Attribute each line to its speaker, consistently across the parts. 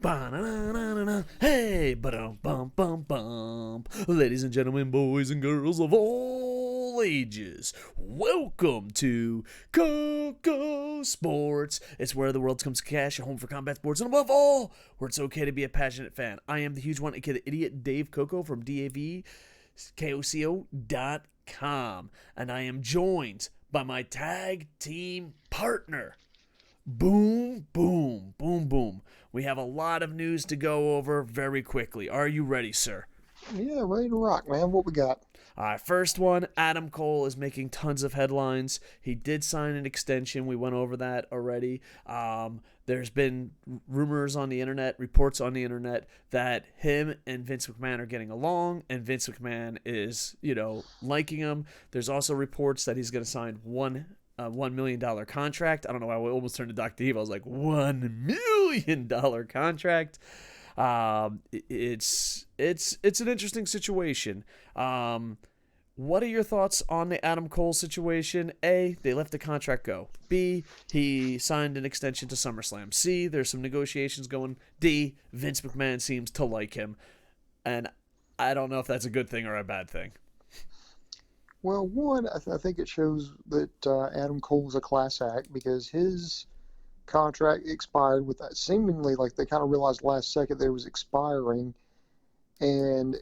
Speaker 1: Ba-na-na-na-na-na. Hey, ba-dum-bum-bum-bum. Ladies and gentlemen, boys and girls of all ages, welcome to KocoSports. It's where the world comes to cash, your home for combat sports, and above all, where it's okay to be a passionate fan. I am the huge one, aka the idiot Dave Koco from DAVKOCO.com, and I am joined by my tag team partner. Boom, boom, boom, boom. We have a lot of news to go over very quickly. Are you ready, sir?
Speaker 2: Yeah, ready to rock, man. What we got?
Speaker 1: All right, first one, Adam Cole is making tons of headlines. He did sign an extension. We went over that already. There's been rumors on the internet, reports on the internet that him and Vince McMahon are getting along, and Vince McMahon is, liking him. There's also reports that he's going to sign $1 million contract. I don't know why I almost turned to Dr. Evil. I was like, $1 million contract. It's an interesting situation. What are your thoughts on the Adam Cole situation? A, they let the contract go. B, he signed an extension to SummerSlam. C, there's some negotiations going. D, Vince McMahon seems to like him. And I don't know if that's a good thing or a bad thing.
Speaker 2: Well, one, I think it shows that Adam Cole's a class act because his contract expired with that. Seemingly, like they kind of realized last second that it was expiring, and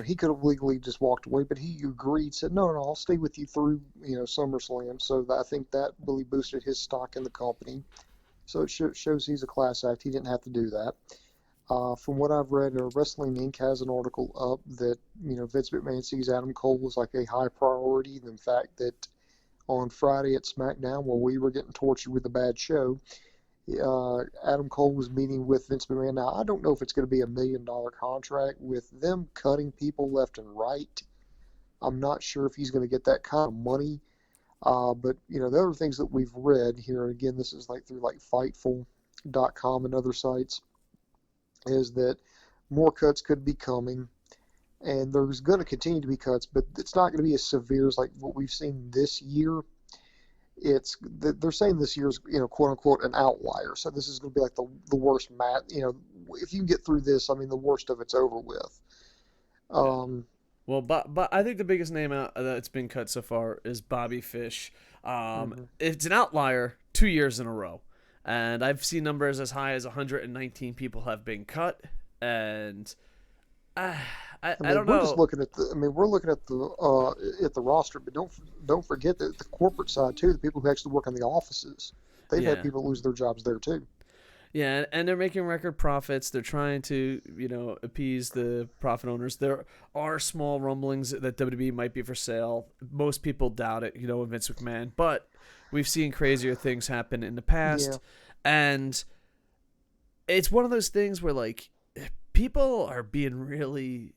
Speaker 2: he could have legally just walked away, but he agreed, said, no, I'll stay with you through SummerSlam. So I think that really boosted his stock in the company. So it shows he's a class act. He didn't have to do that. From what I've read, Wrestling Inc. has an article up that, Vince McMahon sees Adam Cole as like a high priority. In fact, that on Friday at SmackDown, where we were getting tortured with a bad show, Adam Cole was meeting with Vince McMahon. Now, I don't know if it's going to be $1 million contract with them cutting people left and right. I'm not sure if he's going to get that kind of money. But, the other things that we've read here, and again, this is through Fightful.com and other sites, is that more cuts could be coming, and there's going to continue to be cuts, but it's not going to be as severe as like what we've seen this year. They're saying this year's quote unquote an outlier, so this is going to be like the worst match. If you can get through this, I mean the worst of it's over with.
Speaker 1: Well, but I think the biggest name out that's been cut so far is Bobby Fish. It's an outlier 2 years in a row. And I've seen numbers as high as 119 people have been cut, and I don't know.
Speaker 2: We're just looking at we're looking at the roster, but don't forget that the corporate side too, the people who actually work in the offices, they've had people lose their jobs there too.
Speaker 1: Yeah, and they're making record profits. They're trying to, appease the profit owners. There are small rumblings that WWE might be for sale. Most people doubt it, Vince McMahon, but we've seen crazier things happen in the past, and it's one of those things where, people are being really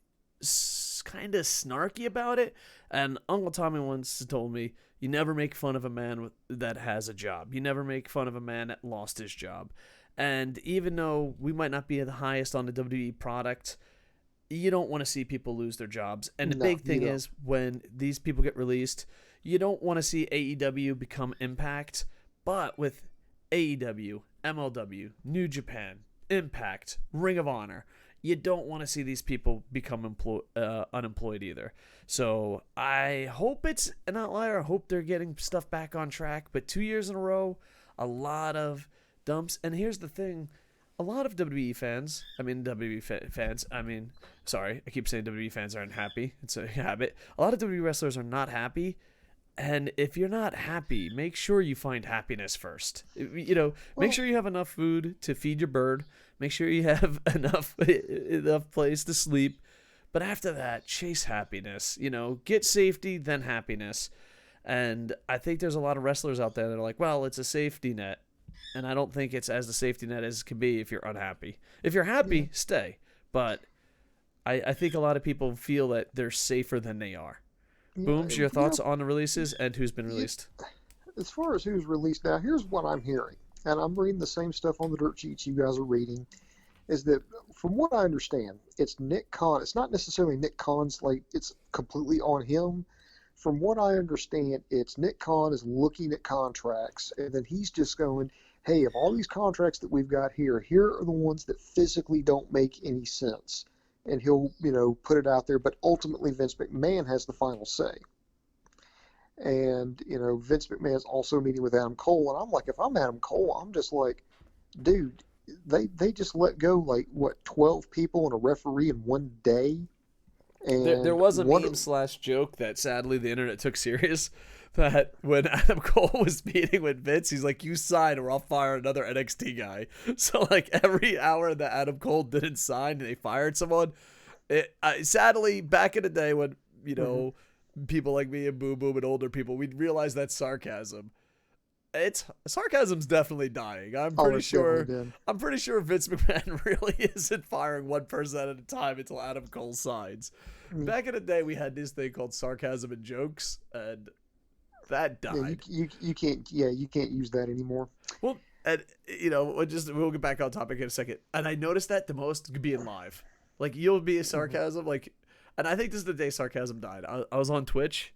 Speaker 1: kind of snarky about it, and Uncle Tommy once told me, you never make fun of a man that has a job. You never make fun of a man that lost his job. And even though we might not be the highest on the WWE product, you don't want to see people lose their jobs. And the big thing is when these people get released, you don't want to see AEW become Impact, but with AEW, MLW, New Japan, Impact, Ring of Honor, you don't want to see these people become unemployed either. So I hope it's an outlier. I hope they're getting stuff back on track. But 2 years in a row, a lot of dumps. And here's the thing. A lot of WWE fans, I keep saying WWE fans aren't happy. It's a habit. A lot of WWE wrestlers are not happy. And if you're not happy, make sure you find happiness first. Make sure you have enough food to feed your bird. Make sure you have enough place to sleep. But after that, chase happiness. Get safety, then happiness. And I think there's a lot of wrestlers out there that are like, well, it's a safety net. And I don't think it's as the safety net as it can be if you're unhappy. If you're happy, stay. But I think a lot of people feel that they're safer than they are. Booms, your thoughts on the releases and who's been released?
Speaker 2: As far as who's released now, here's what I'm hearing. And I'm reading the same stuff on the dirt sheets you guys are reading. Is that, from what I understand, it's Nick Khan. It's not necessarily Nick Khan's, it's completely on him. From what I understand, it's Nick Khan is looking at contracts, and then he's just going, hey, of all these contracts that we've got here are the ones that physically don't make any sense. And he'll, put it out there, but ultimately Vince McMahon has the final say. And, Vince McMahon's also meeting with Adam Cole, and I'm like, if I'm Adam Cole, I'm just like, dude, they just let go, like, what, 12 people and a referee in one day?
Speaker 1: There
Speaker 2: And
Speaker 1: was a
Speaker 2: one,
Speaker 1: meme slash joke that sadly the internet took serious. That when Adam Cole was meeting with Vince, he's like, "You sign, or I'll fire another NXT guy." So like every hour that Adam Cole didn't sign, and they fired someone. Sadly, back in the day when
Speaker 2: Mhm.
Speaker 1: people like me and Boom Boom and older people, we'd realize that sarcasm. It's sarcasm's definitely dying.
Speaker 2: Oh, it's definitely did.
Speaker 1: I'm pretty sure Vince McMahon really isn't firing one person at a time until Adam Cole signs.
Speaker 2: I mean,
Speaker 1: Back in the day, we had this thing called sarcasm and jokes, and that
Speaker 2: yeah,
Speaker 1: died.
Speaker 2: you can't use that anymore.
Speaker 1: Well, and we'll get back on topic in a second. And I noticed that the most being live, like you'll be a
Speaker 2: Hmm.
Speaker 1: sarcasm, like, and I think this is the day sarcasm died. I was on Twitch,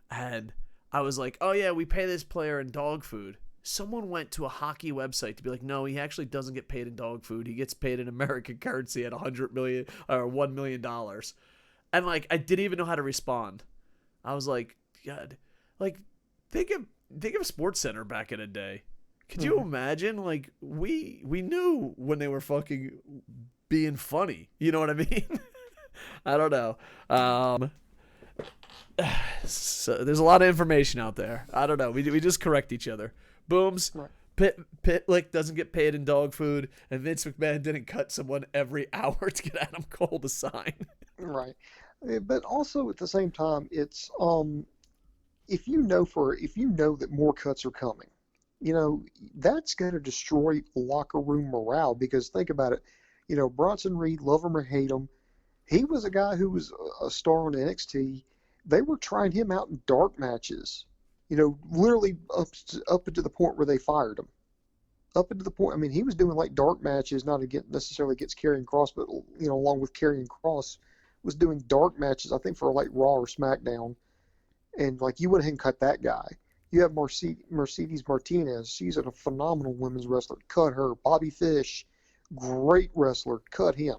Speaker 1: and I was like, oh yeah, we pay this player in dog food. Someone went to a hockey website to be like, no, he actually doesn't get paid in dog food. He gets paid in American currency at 100 million or $1 million. And like, I didn't even know how to respond. I was like, God, like, think of Sports Center back in the day. Could you
Speaker 2: Hmm.
Speaker 1: imagine? Like, we knew when they were fucking being funny. You know what I mean? I don't know. So there's a lot of information out there. I don't know. We just correct each other. Booms.
Speaker 2: Right.
Speaker 1: Pitlick doesn't get paid in dog food, and Vince McMahon didn't cut someone every hour to get Adam Cole to sign.
Speaker 2: Right. But also at the same time, it's if you know that more cuts are coming, that's going to destroy locker room morale because think about it, Bronson Reed, love him or hate him, he was a guy who was a star on NXT. They were trying him out in dark matches, literally up into the point where they fired him. Up into the point, I mean, he was doing like dark matches, not necessarily against Karrion Kross, but along with Karrion Kross, was doing dark matches. I think for like Raw or SmackDown, and like you went ahead and cut that guy. You have Mercedes Martinez. She's a phenomenal women's wrestler. Cut her. Bobby Fish, great wrestler. Cut him.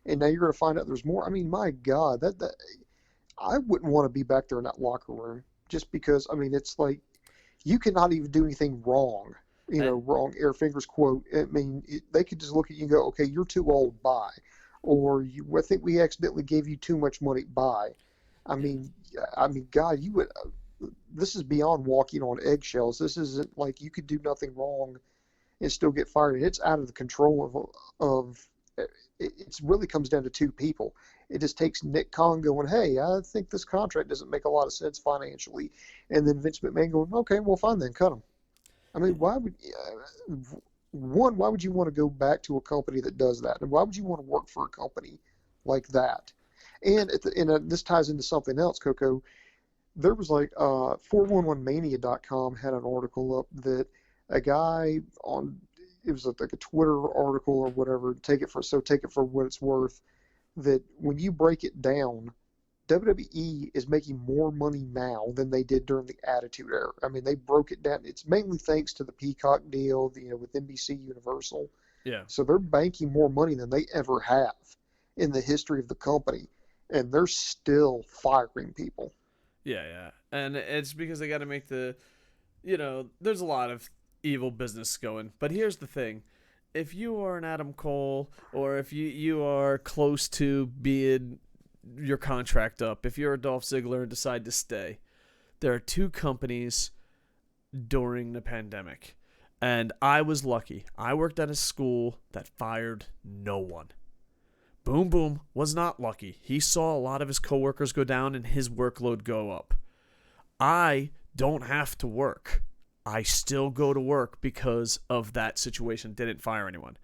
Speaker 2: And now you're going to find out there's more. I mean, my God, that I wouldn't want to be back there in that locker room just because. I mean, it's like you cannot even do anything wrong.
Speaker 1: And
Speaker 2: Wrong. Air fingers quote. I mean, they could just look at you and go, "Okay, you're too old. Bye," or I think we accidentally gave you too much money. Bye. I mean, God, you would. This is beyond walking on eggshells. This isn't like you could do nothing wrong and still get fired. It's out of the control of. It really comes down to two people. It just takes Nick Khan going, "Hey, I think this contract doesn't make a lot of sense financially," and then Vince McMahon going, "Okay, well, fine then, cut him." I mean, why would you want to go back to a company that does that, and why would you want to work for a company like that? And this ties into something else, Coco. There was like 411mania.com had an article up that a guy on it was like a Twitter article or whatever. Take it for what it's worth. That when you break it down, WWE is making more money now than they did during the Attitude Era. I mean, they broke it down. It's mainly thanks to the Peacock deal, with NBC Universal.
Speaker 1: yeah,
Speaker 2: So they're banking more money than they ever have in the history of the company, and they're still firing people.
Speaker 1: yeah. And it's because they got to make there's a lot of evil business going. But here's the thing. If you are an Adam Cole, or if you are close to being your contract up, if you're a Dolph Ziggler and decide to stay, there are two companies during the pandemic. And I was lucky. I worked at a school that fired no one. Boom Boom was not lucky. He saw a lot of his coworkers go down and his workload go up. I don't have to work. I still go to work because of that situation. Didn't fire anyone.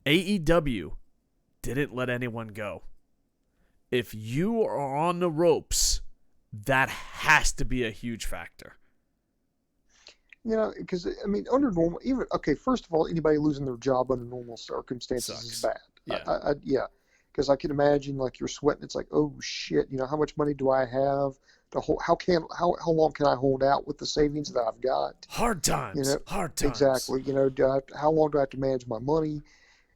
Speaker 1: AEW didn't let anyone go. If you are on the ropes, that has to be a huge factor.
Speaker 2: Because I mean, under normal, even okay. First of all, anybody losing their job under normal circumstances is
Speaker 1: Sucks.
Speaker 2: bad.
Speaker 1: Yeah.
Speaker 2: Yeah, because I can imagine like you're sweating. It's like, oh shit, how much money do I have to hold? How long can I hold out with the savings that I've got?
Speaker 1: Hard
Speaker 2: You
Speaker 1: times.
Speaker 2: know,
Speaker 1: Hard times.
Speaker 2: exactly. How long do I have to manage my money?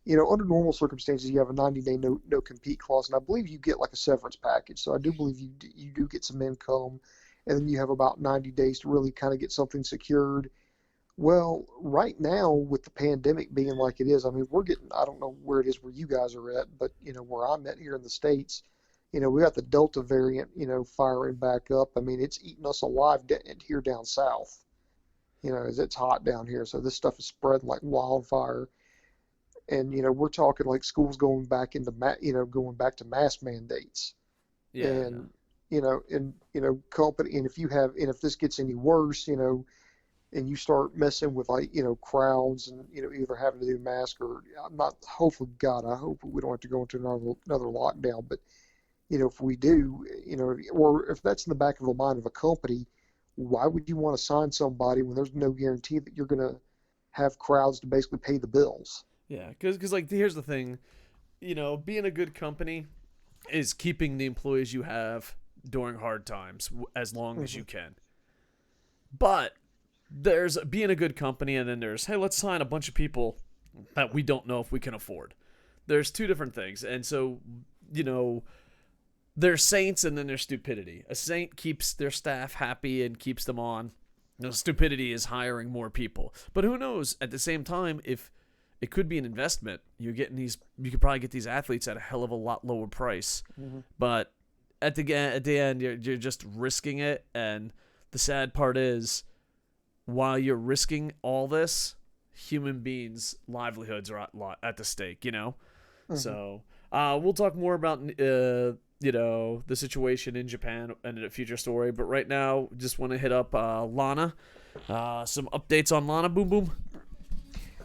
Speaker 2: Under normal circumstances, you have a 90-day no compete clause, and I believe you get like a severance package. So I do believe you do get some income, and then you have about 90 days to really kind of get something secured. Well, right now with the pandemic being like it is, I mean, I don't know where it is where you guys are at, but where I'm at here in the States, we got the Delta variant, firing back up. I mean, it's eating us alive here down south, as it's hot down here. So this stuff is spreading like wildfire. And, we're talking like schools going back going back to mask mandates.
Speaker 1: Yeah, no.
Speaker 2: And, company, and if this gets any worse, and you start messing with like crowds and either having to do mask or I'm not hopefully God I hope we don't have to go into another lockdown, but if we do, or if that's in the back of the mind of a company, why would you want to sign somebody when there's no guarantee that you're going to have crowds to basically pay the bills?
Speaker 1: Yeah, because like here's the thing, being a good company is keeping the employees you have during hard times as long as
Speaker 2: Hmm.
Speaker 1: you can. But there's being a good company, and then there's, hey, let's sign a bunch of people that we don't know if we can afford. There's two different things. And so, you know, there's saints and then there's stupidity. A saint keeps their staff happy and keeps them on. Stupidity is hiring more people. But who knows? At the same time, if it could be an investment, you could probably get these athletes at a hell of a lot lower price.
Speaker 2: Hmm.
Speaker 1: But at the end, you're just risking it. And the sad part is, while you're risking all this, human beings' livelihoods are at the stake,
Speaker 2: Hmm.
Speaker 1: So we'll talk more about the situation in Japan and a future story. But right now, just want to hit up Lana. Some updates on Lana. Boom boom.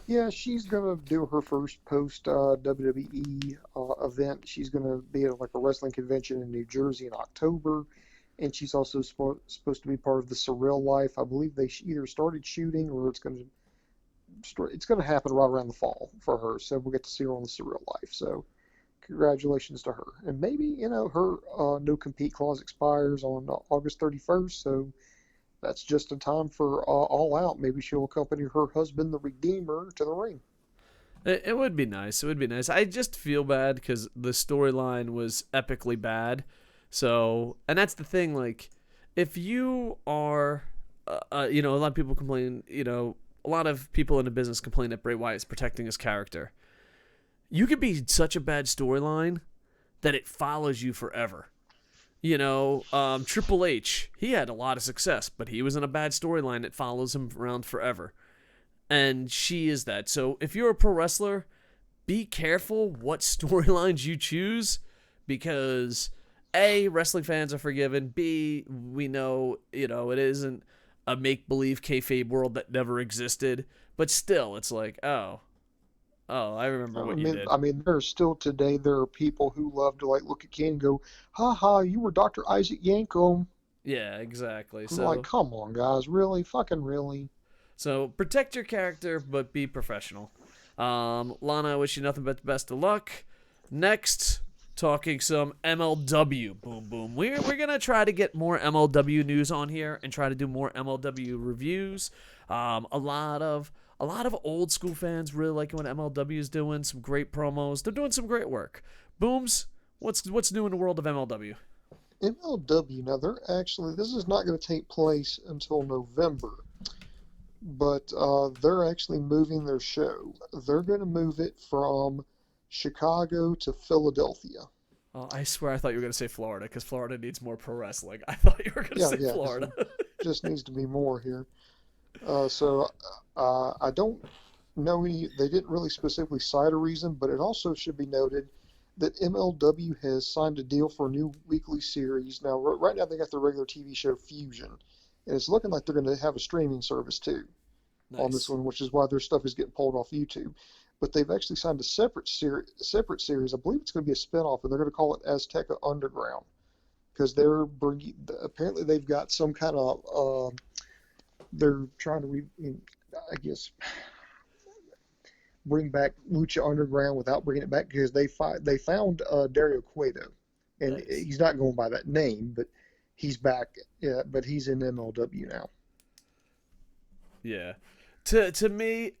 Speaker 2: Yeah, she's gonna do her first post WWE event. She's gonna be at like a wrestling convention in New Jersey in October, and she's also supposed to be part of the Surreal Life. I believe they either started shooting or it's gonna happen right around the fall for her. So we'll get to see her on the Surreal Life. So congratulations to her. And maybe her no compete clause expires on August 31st. So that's just in time for All Out. Maybe she'll accompany her husband, the Redeemer, to the ring.
Speaker 1: It would be nice. It would be nice. I just feel bad because the storyline was epically bad. So, and that's the thing. Like, if you are, a lot of people complain. A lot of people in the business complain that Bray Wyatt is protecting his character. You could be such a bad storyline that it follows you forever. Triple H, he had a lot of success, but he was in a bad storyline that follows him around forever. And she is that. So if you're a pro wrestler, be careful what storylines you choose because A, wrestling fans are forgiven. B, we know, it isn't a make believe kayfabe world that never existed. But still, it's like, I remember
Speaker 2: I
Speaker 1: what you
Speaker 2: mean,
Speaker 1: did.
Speaker 2: I mean, there are people who love to like look at Ken and go, "Ha ha, you were Dr. Isaac Yankum."
Speaker 1: Yeah, exactly.
Speaker 2: I'm like,
Speaker 1: So
Speaker 2: come on, guys, really, fucking really.
Speaker 1: So protect your character, but be professional. Lana, I wish you nothing but the best of luck. Next, talking some MLW. Boom, boom. We're gonna try to get more MLW news on here and try to do more MLW reviews. A lot of old school fans really like what MLW is doing. Some great promos. They're doing some great work. Booms. What's new in the world of MLW?
Speaker 2: MLW, now this is not going to take place until November, but they're actually moving their show. They're going to move it from Chicago to Philadelphia.
Speaker 1: Oh, I swear I thought you were gonna say Florida because Florida needs more pro wrestling. I thought you were gonna
Speaker 2: Yeah,
Speaker 1: say
Speaker 2: yeah, because
Speaker 1: Florida.
Speaker 2: there just needs to be more here. So I don't know they didn't really specifically cite a reason, but it also should be noted that MLW has signed a deal for a new weekly series. Now, right now they got their regular TV show Fusion, and it's looking like they're going to have a streaming service too on this
Speaker 1: Nice.
Speaker 2: one, which is why their stuff is getting pulled off YouTube. But they've actually signed a separate series. I believe it's going to be a spinoff, and they're going to call it Azteca Underground because apparently they've got some kind of they're trying to I guess bring back Lucha Underground without bringing it back because they found Dario Cueto, and
Speaker 1: Nice.
Speaker 2: he's not going by that name, but he's back. Yeah, but he's in MLW now.
Speaker 1: Yeah. To me,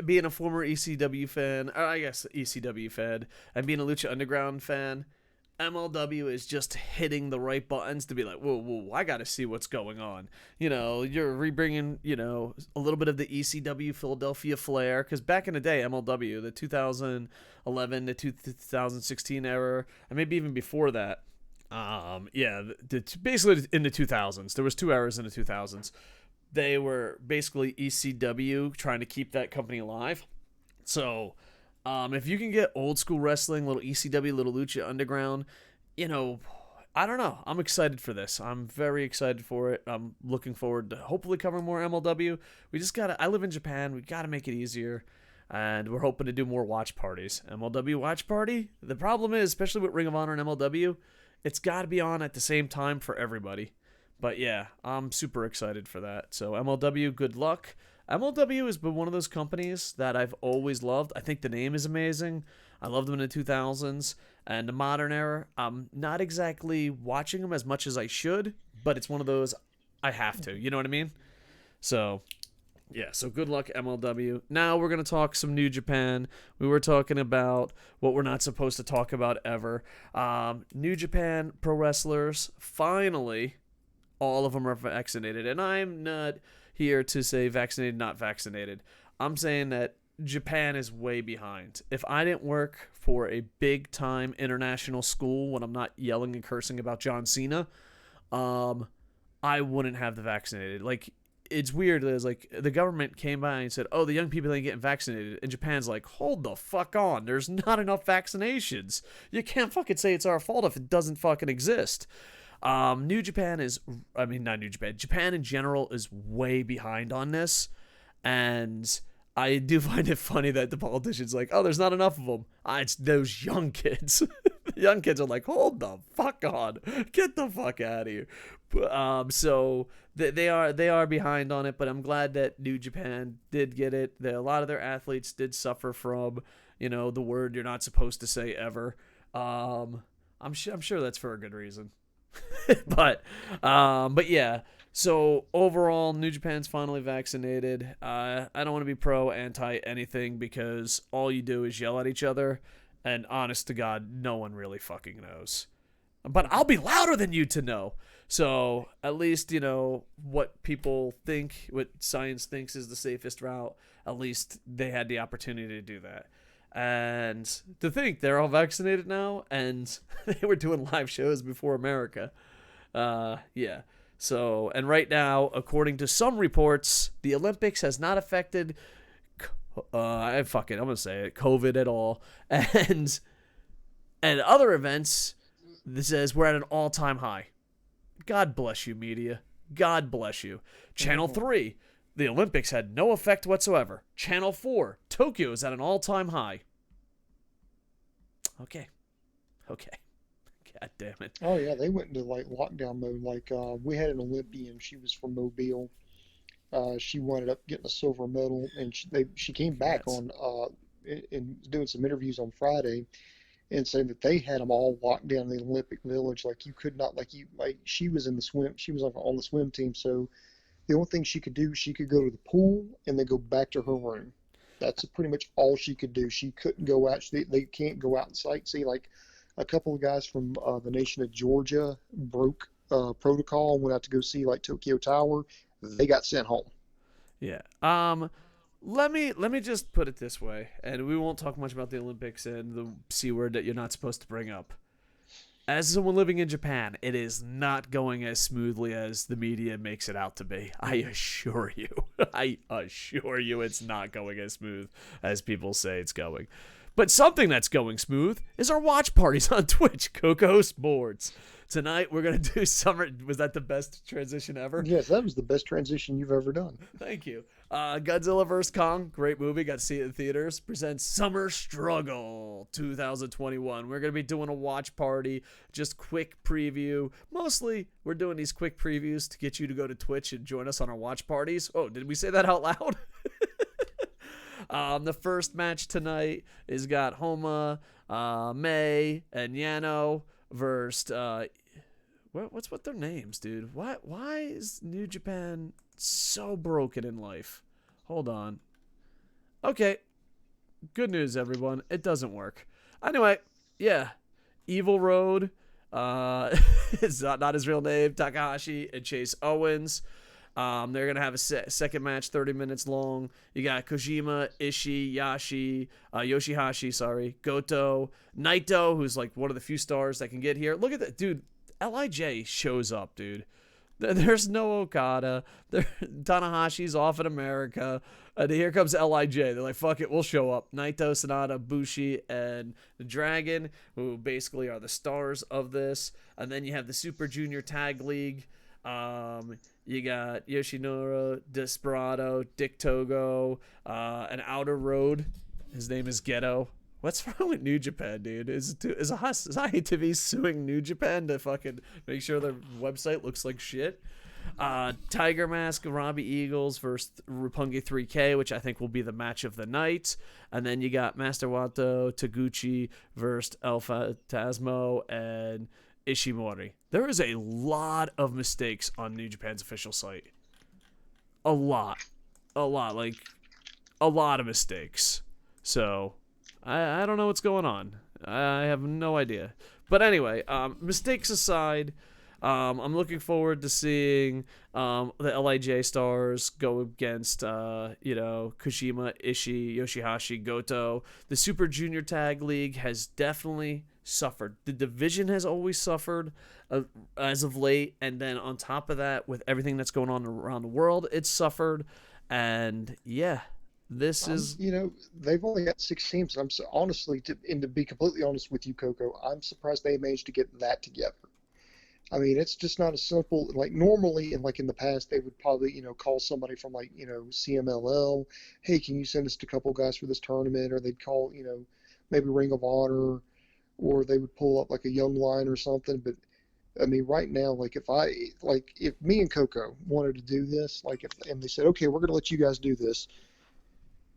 Speaker 1: being a former ECW fan, or I guess ECW fan, and being a Lucha Underground fan, MLW is just hitting the right buttons to be like, whoa, whoa, I got to see what's going on. You're rebringing, a little bit of the ECW Philadelphia flair. Because back in the day, MLW, the 2011 to 2016 era, and maybe even before that, basically in the 2000s, there was 2 eras in the 2000s. They were basically ECW trying to keep that company alive. So, if you can get old school wrestling, little ECW, little Lucha Underground, I don't know. I'm excited for this. I'm very excited for it. I'm looking forward to hopefully covering more MLW. I live in Japan. We gotta make it easier. And we're hoping to do more watch parties. MLW watch party? The problem is, especially with Ring of Honor and MLW, it's gotta be on at the same time for everybody. But yeah, I'm super excited for that. So MLW, good luck. MLW has been one of those companies that I've always loved. I think the name is amazing. I loved them in the 2000s. And the modern era, I'm not exactly watching them as much as I should, but it's one of those I have to. You know what I mean? So, yeah, so good luck, MLW. Now we're going to talk some New Japan. We were talking about what we're not supposed to talk about ever. New Japan pro wrestlers, finally, all of them are vaccinated. And I'm not here to say vaccinated, not vaccinated. I'm saying that Japan is way behind. If I didn't work for a big time international school when I'm not yelling and cursing about John Cena, I wouldn't have the vaccinated. Like, it's weird. It's like the government came by and said, oh, the young people ain't getting vaccinated. And Japan's like, hold the fuck on. There's not enough vaccinations. You can't fucking say it's our fault if it doesn't fucking exist. New Japan is, not New Japan, Japan in general is way behind on this. And I do find it funny that the politicians like, oh, there's not enough of them. It's those young kids. The young kids are like, hold the fuck on. Get the fuck out of here. So they are behind on it, but I'm glad that New Japan did get it. A lot of their athletes did suffer from, the word you're not supposed to say ever. I'm sure that's for a good reason. but yeah. So overall, New Japan's finally vaccinated. I don't want to be pro, anti anything because all you do is yell at each other, and honest to God, no one really fucking knows. But I'll be louder than you to know. So at least what people think, what science thinks is the safest route. At least they had the opportunity to do that. And to think they're all vaccinated now, and they were doing live shows before America. Yeah. So, and right now, according to some reports, the Olympics has not affected, I'm going to say it, COVID at all. And other events, this says we're at an all-time high. God bless you, media. God bless you. Channel 3, the Olympics had no effect whatsoever. Channel 4, Tokyo is at an all-time high. Okay. God damn it.
Speaker 2: Oh yeah, they went into like lockdown mode. Like we had an Olympian. She was from Mobile. She wound up getting a silver medal, and she came back on and doing some interviews on Friday, and saying that they had them all locked down in the Olympic Village. Like you could not like she was in the swim. She was on the swim team, so the only thing she could do, she could go to the pool and then go back to her room. That's pretty much all she could do. She couldn't go out. They can't go out and sightsee. Like a couple of guys from the nation of Georgia broke protocol and went out to go see like Tokyo Tower. They got sent home.
Speaker 1: Yeah. Let me just put it this way, and we won't talk much about the Olympics and the C word that you're not supposed to bring up. As someone living in Japan, it is not going as smoothly as the media makes it out to be. I assure you. It's not going as smooth as people say it's going. But something that's going smooth is our watch parties on Twitch, KocoSports. Tonight, we're going to do summer. Was that the best transition ever?
Speaker 2: Yes, that was the best transition you've ever done.
Speaker 1: Thank you. Godzilla vs. Kong, great movie. Got to see it in theaters. Presents Summer Struggle 2021. We're going to be doing a watch party. Just quick preview. Mostly, we're doing these quick previews to get you to go to Twitch and join us on our watch parties. Oh, did we say that out loud? The first match tonight is got Homa, May, and Yano versus what's with their names, dude? Why is New Japan so broken in life? Hold on. Okay, good news, everyone. It doesn't work. Anyway, yeah, Evil Road. It's not his real name. Takahashi and Chase Owens. They're gonna have a second match, 30 minutes long. You got Kojima, Ishii, Yoshihashi, sorry, Goto, Naito, who's like one of the few stars that can get here. Look at that, dude. Lij shows up, dude. There's no Okada. Tanahashi's off in America. And here comes Lij. They're like, fuck it, we'll show up. Naito, Sonata, Bushi, and the Dragon, who basically are the stars of this. And then you have the Super Junior Tag League. You got Yoshinori, Desperado, Dick Togo, an Outer Road. His name is Ghetto. What's wrong with New Japan, dude? Is ITV suing New Japan to fucking make sure their website looks like shit? Tiger Mask, Robbie Eagles versus Roppongi 3K, which I think will be the match of the night. And then you got Master Wato, Taguchi versus Alpha Tasmo and Ishimori. There is a lot of mistakes on New Japan's official site. A lot of mistakes. So I don't know what's going on. I have no idea. But anyway, mistakes aside, I'm looking forward to seeing the Lij stars go against Kojima, Ishii, Yoshihashi, Goto. The Super Junior Tag League has definitely suffered. The division has always suffered as of late, and then on top of that, with everything that's going on around the world, it's suffered. And yeah, this is
Speaker 2: they've only got 6 teams. I'm honestly, to be completely honest with you, Koco, I'm surprised they managed to get that together. I mean, it's just not as simple. Like normally, and like in the past, they would probably call somebody from CMLL, hey, can you send us a couple guys for this tournament? Or they'd call maybe Ring of Honor, or they would pull up like a Young Line or something. But I mean, right now, if me and Koco wanted to do this, and they said, okay, we're going to let you guys do this.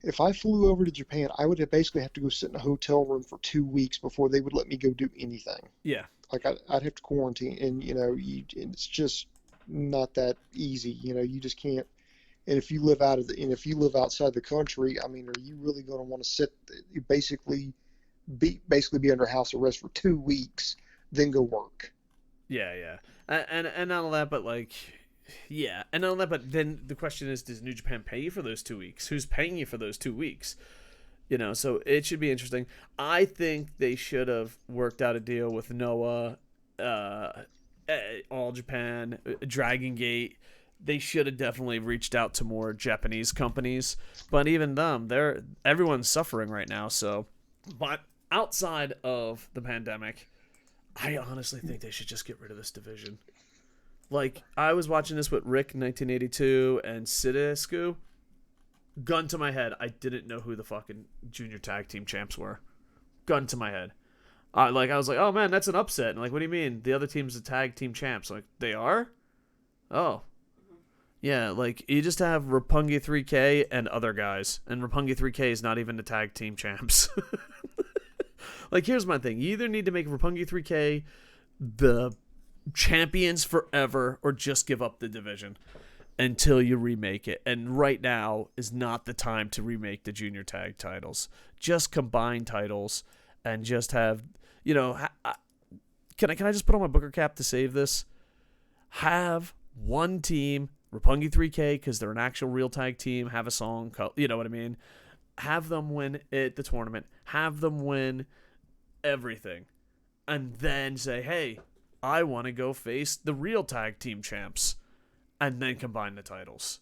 Speaker 2: If I flew over to Japan, I would basically have to go sit in a hotel room for 2 weeks before they would let me go do anything.
Speaker 1: Yeah.
Speaker 2: Like I'd have to quarantine, and it's just not that easy. You just can't. And if you live outside the country, I mean, are you really going to want to basically be under house arrest for 2 weeks, then go work?
Speaker 1: Yeah. And not all that, but yeah, and all that. But then the question is, does New Japan pay you for those 2 weeks? Who's paying you for those 2 weeks? So it should be interesting. I think they should have worked out a deal with Noah, All Japan, Dragon Gate. They should have definitely reached out to more Japanese companies. But even them, everyone's suffering right now. So, but outside of the pandemic, I honestly think they should just get rid of this division. Like, I was watching this with Rick 1982 and Sidescu. Gun to my head, I didn't know who the fucking junior tag team champs were. Gun to my head. I was like, oh man, that's an upset. And what do you mean? The other team's the tag team champs. They are? Oh. Yeah, you just have Roppongi 3K and other guys. And Roppongi 3K is not even the tag team champs. Here's my thing. You either need to make Roppongi 3K the champions forever or just give up the division until you remake it. And right now is not the time to remake the junior tag titles. Just combine titles and just have, can I just put on my Booker cap to save this? Have one team, Roppongi 3K, because they're an actual real tag team, have a song, you know what I mean? Have them win the tournament. Have them win everything. And then say, hey, I want to go face the real tag team champs. And then combine the titles.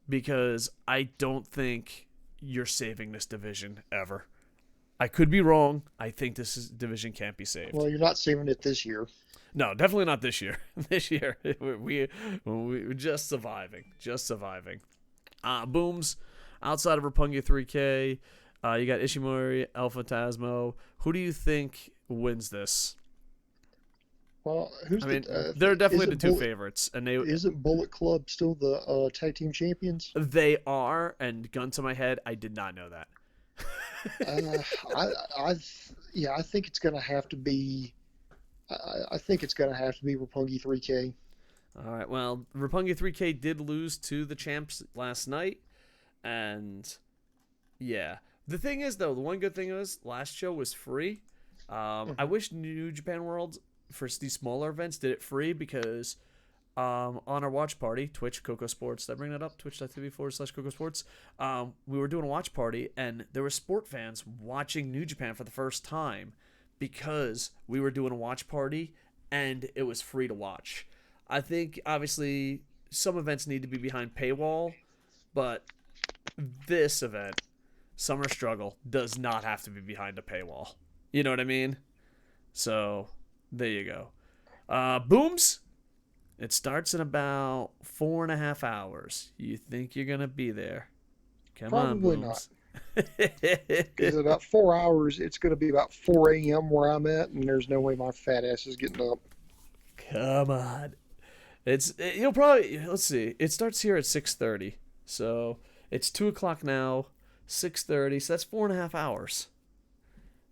Speaker 1: Because I don't think you're saving this division ever. I could be wrong. I think division can't be saved.
Speaker 2: Well, you're not saving it this year.
Speaker 1: No, definitely not this year. This year, we're just surviving. Booms. Outside of Roppongi 3K, you got Ishimori, Alpha Tasmo. Who do you think wins this?
Speaker 2: Well, who's
Speaker 1: I mean,
Speaker 2: the?
Speaker 1: they're definitely the
Speaker 2: Isn't
Speaker 1: two
Speaker 2: Bullet
Speaker 1: favorites, and they
Speaker 2: isn't Bullet Club still the tag team champions?
Speaker 1: they are. And gun to my head, I did not know that.
Speaker 2: Uh, I, yeah, I think it's gonna have to be. I think it's gonna have to be Roppongi 3K.
Speaker 1: All right. Well, Roppongi 3K did lose to the champs last night, and yeah. The thing is, though, the one good thing is last show was free. I
Speaker 2: Hmm.
Speaker 1: wish New Japan World for these smaller events did it free because on our watch party, Twitch, KocoSports, did I bring that up? Twitch.tv/KocoSports. We were doing a watch party, and there were sport fans watching New Japan for the first time because we were doing a watch party and it was free to watch. I think, obviously, some events need to be behind paywall, but this event, Summer Struggle, does not have to be behind a paywall. You know what I mean? So, there you go. Booms, it starts in about 4.5 hours. You think you're going to be there? Come on,
Speaker 2: Probably not,
Speaker 1: Booms.
Speaker 2: because in about 4 hours, it's gonna be about 4 a.m. where I'm at, and there's no way my fat ass is getting up.
Speaker 1: Come on. You'll probably, let's see. It starts here at 6:30. So, it's 2 o'clock now, 6:30. So, that's 4.5 hours.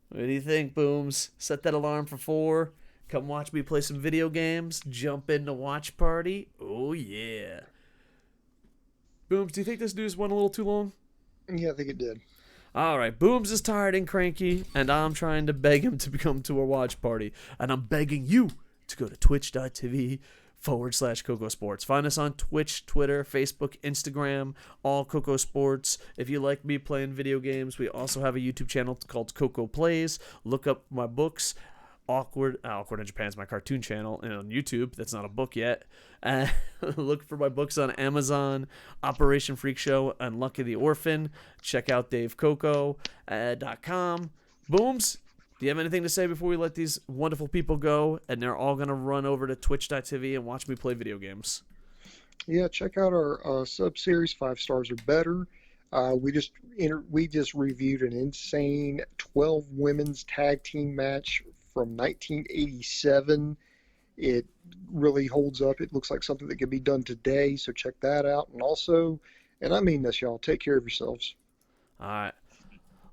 Speaker 1: What do you think, Booms? Set that alarm for 4. Come watch me play some video games. Jump in the watch party. Oh, yeah. Booms, do you think this news went a little too long?
Speaker 2: Yeah, I think it did.
Speaker 1: All right, Booms is tired and cranky, and I'm trying to beg him to come to a watch party. And I'm begging you to go to twitch.tv/KocoSports. Find us on Twitch, Twitter, Facebook, Instagram, all Koco Sports. If you like me playing video games, we also have a YouTube channel called Koco Plays. Look up my books. Awkward in Japan is my cartoon channel, and on YouTube, that's not a book yet. Look for my books on Amazon, Operation Freak Show, and Lucky the Orphan. Check out DaveCoco.com. Booms, do you have anything to say before we let these wonderful people go, and they're all going to run over to twitch.tv and watch me play video games?
Speaker 2: Yeah, check out our sub series. 5 stars or better. We just reviewed an insane 12 women's tag team match from 1987. It really holds up. It looks like something that could be done today, so check that out. And also, and I mean this, y'all, take care of yourselves.
Speaker 1: All right.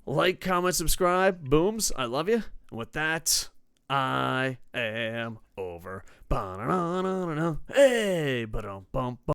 Speaker 1: Like, comment, subscribe. Booms, I love you. And with that, I am over. Ba-na-na-na-na-na. Hey, ba-dum-bum-bum.